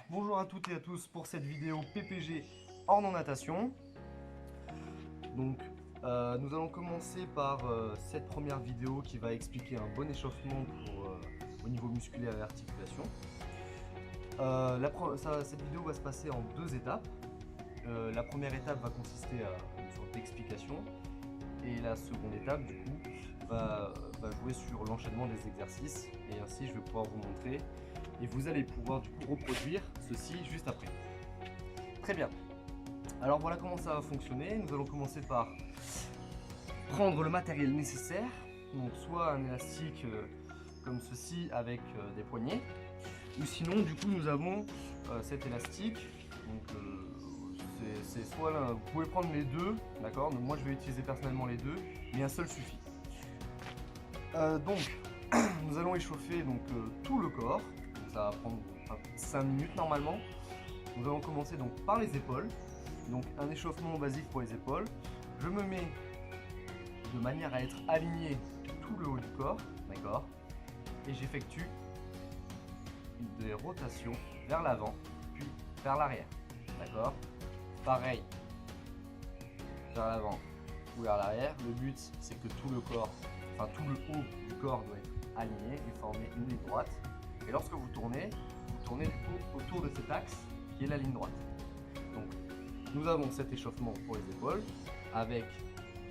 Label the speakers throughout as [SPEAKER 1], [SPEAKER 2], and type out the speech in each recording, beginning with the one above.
[SPEAKER 1] Bonjour à toutes et à tous pour cette vidéo PPG hors non-natation. Donc nous allons commencer par cette première vidéo qui va expliquer un bon échauffement au niveau musculaire et articulation. Cette vidéo va se passer en deux étapes. La première étape va consister à une sorte d'explication et la seconde étape du coup va jouer sur l'enchaînement des exercices, et ainsi je vais pouvoir vous montrer et vous allez pouvoir du coup reproduire ceci juste après. Très bien, alors voilà comment ça va fonctionner. Nous allons commencer par prendre le matériel nécessaire, donc soit un élastique comme ceci avec des poignées, ou sinon du coup nous avons cet élastique, donc c'est soit l'un, vous pouvez prendre les deux, d'accord, donc moi je vais utiliser personnellement les deux, mais un seul suffit. Donc nous allons échauffer donc tout le corps, donc ça va prendre 5 minutes normalement. Nous allons commencer donc par les épaules, donc un échauffement basique pour les épaules. Je me mets de manière à être aligné tout le haut du corps, d'accord, et j'effectue des rotations vers l'avant puis vers l'arrière, d'accord. Pareil, vers l'avant ou vers l'arrière. Le but c'est que tout le corps, enfin tout le haut du corps doit être aligné et former une ligne droite. Et lorsque vous tournez du coup autour de cet axe qui est la ligne droite. Donc nous avons cet échauffement pour les épaules avec,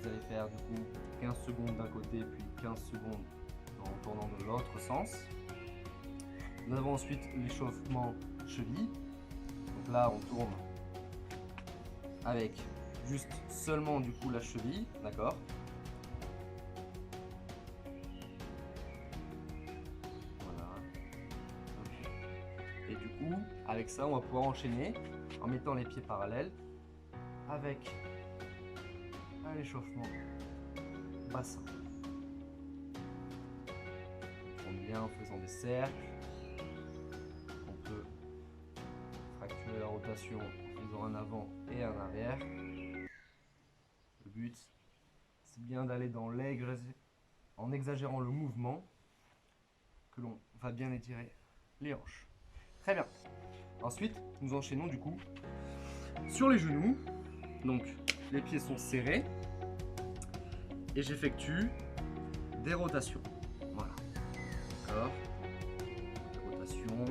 [SPEAKER 1] vous allez faire du coup 15 secondes d'un côté puis 15 secondes en tournant de l'autre sens. Nous avons ensuite l'échauffement cheville. Donc là on tourne avec juste seulement du coup la cheville, d'accord. Voilà. Et du coup, avec ça, on va pouvoir enchaîner en mettant les pieds parallèles avec un échauffement bassin. On tourne bien en faisant des cercles. On peut fracturer la rotation en faisant un avant et un arrière. Le but, c'est bien d'aller dans en exagérant le mouvement, que l'on va bien étirer les hanches. Très bien. Ensuite, nous enchaînons du coup sur les genoux. Donc, les pieds sont serrés et j'effectue des rotations. Voilà. D'accord. Des rotations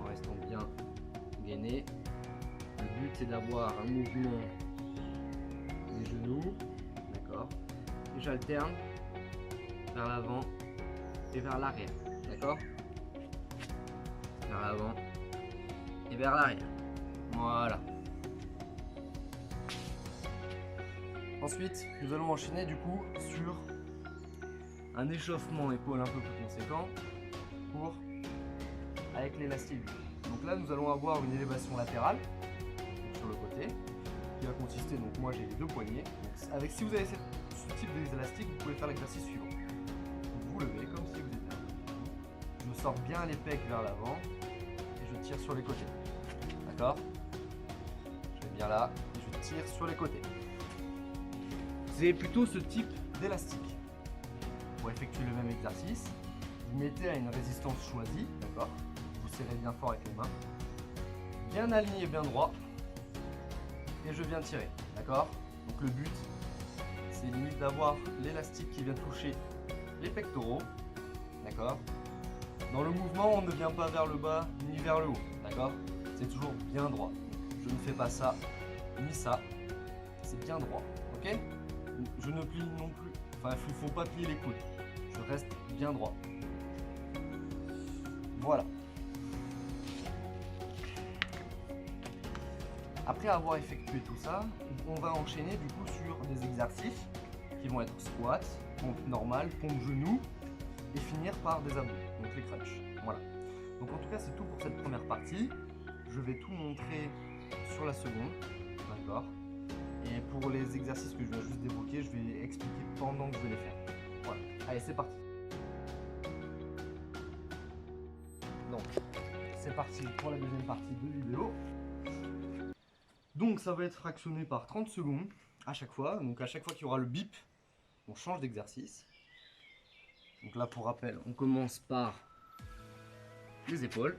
[SPEAKER 1] en restant bien gainé. Le but est d'avoir un mouvement des genoux, d'accord, et j'alterne vers l'avant et vers l'arrière, d'accord, vers l'avant et vers l'arrière. Voilà. Ensuite, nous allons enchaîner du coup sur un échauffement épaule un peu plus conséquent avec l'élastique. Donc là, nous allons avoir une élévation latérale sur le côté qui va consister, donc moi j'ai les deux poignets. Donc si vous avez ce type d'élastique, vous pouvez faire l'exercice suivant. Vous levez comme si vous étiez un. Je sors bien les pecs vers l'avant et je tire sur les côtés. D'accord? Je vais bien là et je tire sur les côtés. Vous avez plutôt ce type d'élastique. Pour effectuer le même exercice, vous mettez à une résistance choisie, d'accord? Vous serrez bien fort avec les mains, bien aligné, bien droit, et je viens tirer, d'accord? Donc le but, c'est limite d'avoir l'élastique qui vient toucher les pectoraux, d'accord? Dans le mouvement, on ne vient pas vers le bas ni vers le haut, d'accord? C'est toujours bien droit. Donc, je ne fais pas ça ni ça, c'est bien droit, ok? Je ne plie non plus, enfin il ne faut pas plier les coudes, je reste bien droit. Voilà. Après avoir effectué tout ça, on va enchaîner du coup sur des exercices qui vont être squat, pompe normale, pompe genou et finir par des abdos, donc les crunchs. Voilà. Donc en tout cas c'est tout pour cette première partie. Je vais tout montrer sur la seconde, d'accord. Et pour les exercices que je viens juste d'évoquer, je vais expliquer pendant que je vais les faire. Voilà. Allez, c'est parti. Donc c'est parti pour la deuxième partie de vidéo. Donc ça va être fractionné par 30 secondes à chaque fois. Donc à chaque fois qu'il y aura le bip, on change d'exercice. Donc là, pour rappel, on commence par les épaules.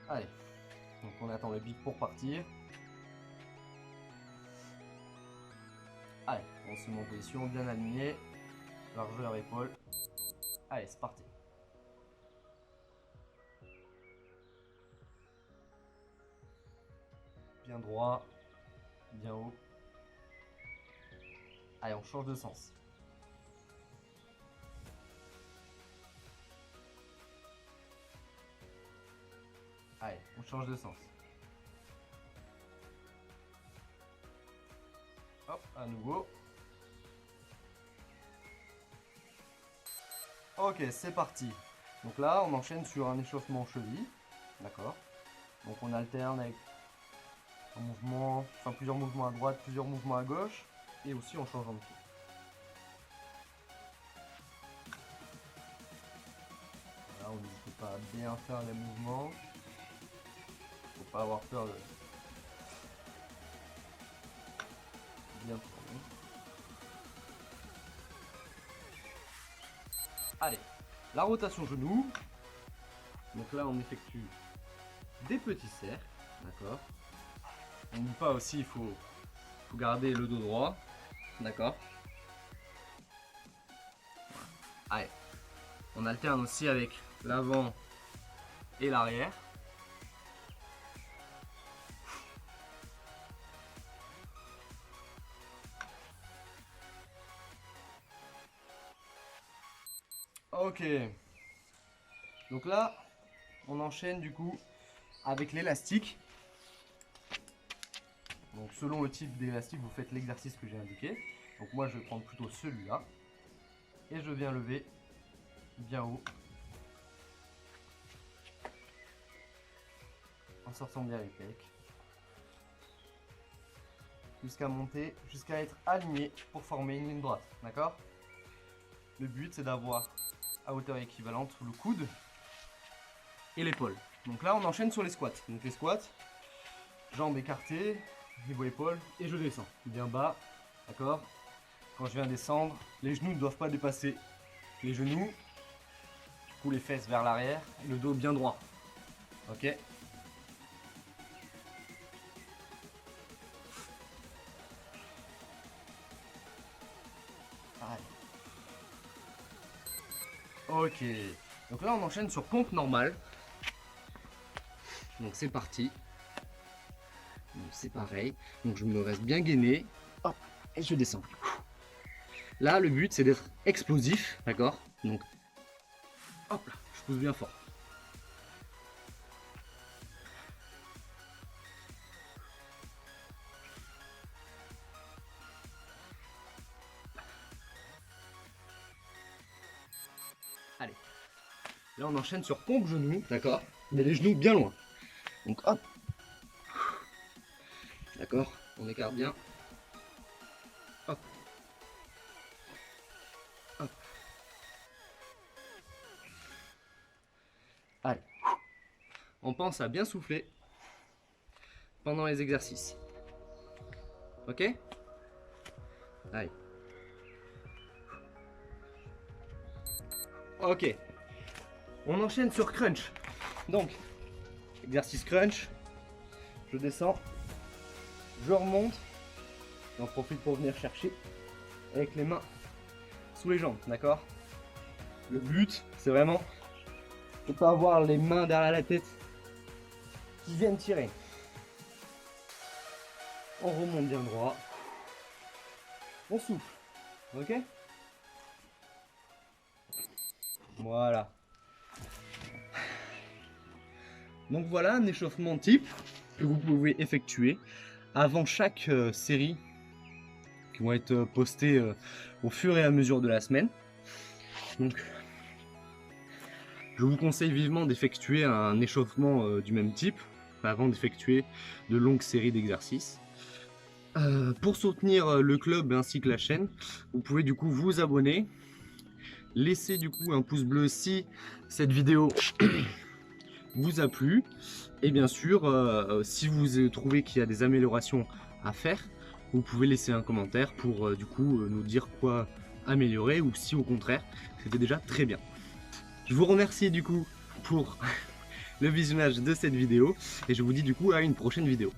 [SPEAKER 1] Allez, donc on attend le bip pour partir. Allez, on se met en position, bien aligné, largeur épaule. Allez, c'est parti. Bien droit, bien haut. Allez, on change de sens. Allez, on change de sens. Hop, à nouveau. Ok, c'est parti. Donc là, on enchaîne sur un échauffement cheville. D'accord. Donc on alterne avec un mouvement, enfin plusieurs mouvements à droite, plusieurs mouvements à gauche. Et aussi en changeant de pied. Voilà, on n'hésite pas à bien faire les mouvements. Faut pas avoir peur de bien tourner. Allez, la rotation genou. Donc là, on effectue des petits cercles, d'accord. On n'oublie pas aussi, il faut garder le dos droit, d'accord. Allez, on alterne aussi avec l'avant et l'arrière. Ok, donc là, on enchaîne du coup avec l'élastique. Donc selon le type d'élastique, vous faites l'exercice que j'ai indiqué. Donc moi, je vais prendre plutôt celui-là. Et je viens lever bien haut. En sortant bien les pecs. Jusqu'à monter, jusqu'à être aligné pour former une ligne droite. D'accord? Le but, c'est d'avoir à hauteur équivalente le coude et l'épaule. Donc là, on enchaîne sur les squats. Donc les squats, jambes écartées, niveau épaule, et je descends bien bas. D'accord? Quand je viens descendre, les genoux ne doivent pas dépasser les genoux. Du coup, les fesses vers l'arrière, et le dos bien droit. Ok? Ok, donc là on enchaîne sur pompe normale. Donc c'est parti. C'est pareil. Donc je me reste bien gainé. Hop, et je descends. Là le but c'est d'être explosif, d'accord? Donc hop là, je pousse bien fort. Allez. Là on enchaîne sur pompe genou, d'accord? Mais les genoux bien loin. Donc hop. D'accord? On écarte bien. Hop. Hop. Allez. On pense à bien souffler pendant les exercices. Ok? Allez. Ok. On enchaîne sur crunch. Donc, exercice crunch. Je descends. Je remonte. J'en profite pour venir chercher avec les mains sous les jambes, d'accord? Le but, c'est vraiment de ne pas avoir les mains derrière la tête qui viennent tirer. On remonte bien droit. On souffle. Ok? Voilà. Donc voilà un échauffement type que vous pouvez effectuer avant chaque série qui vont être postées au fur et à mesure de la semaine. Donc je vous conseille vivement d'effectuer un échauffement du même type avant d'effectuer de longues séries d'exercices. Pour soutenir le club ainsi que la chaîne, vous pouvez du coup vous abonner, laisser du coup un pouce bleu si cette vidéo
[SPEAKER 2] vous a plu. Et bien sûr, si vous trouvez qu'il y a des améliorations à faire, vous pouvez laisser un commentaire pour du coup nous dire quoi améliorer, ou si au contraire c'était déjà très bien. Je vous remercie du coup pour le visionnage de cette vidéo et je vous dis du coup à une prochaine vidéo.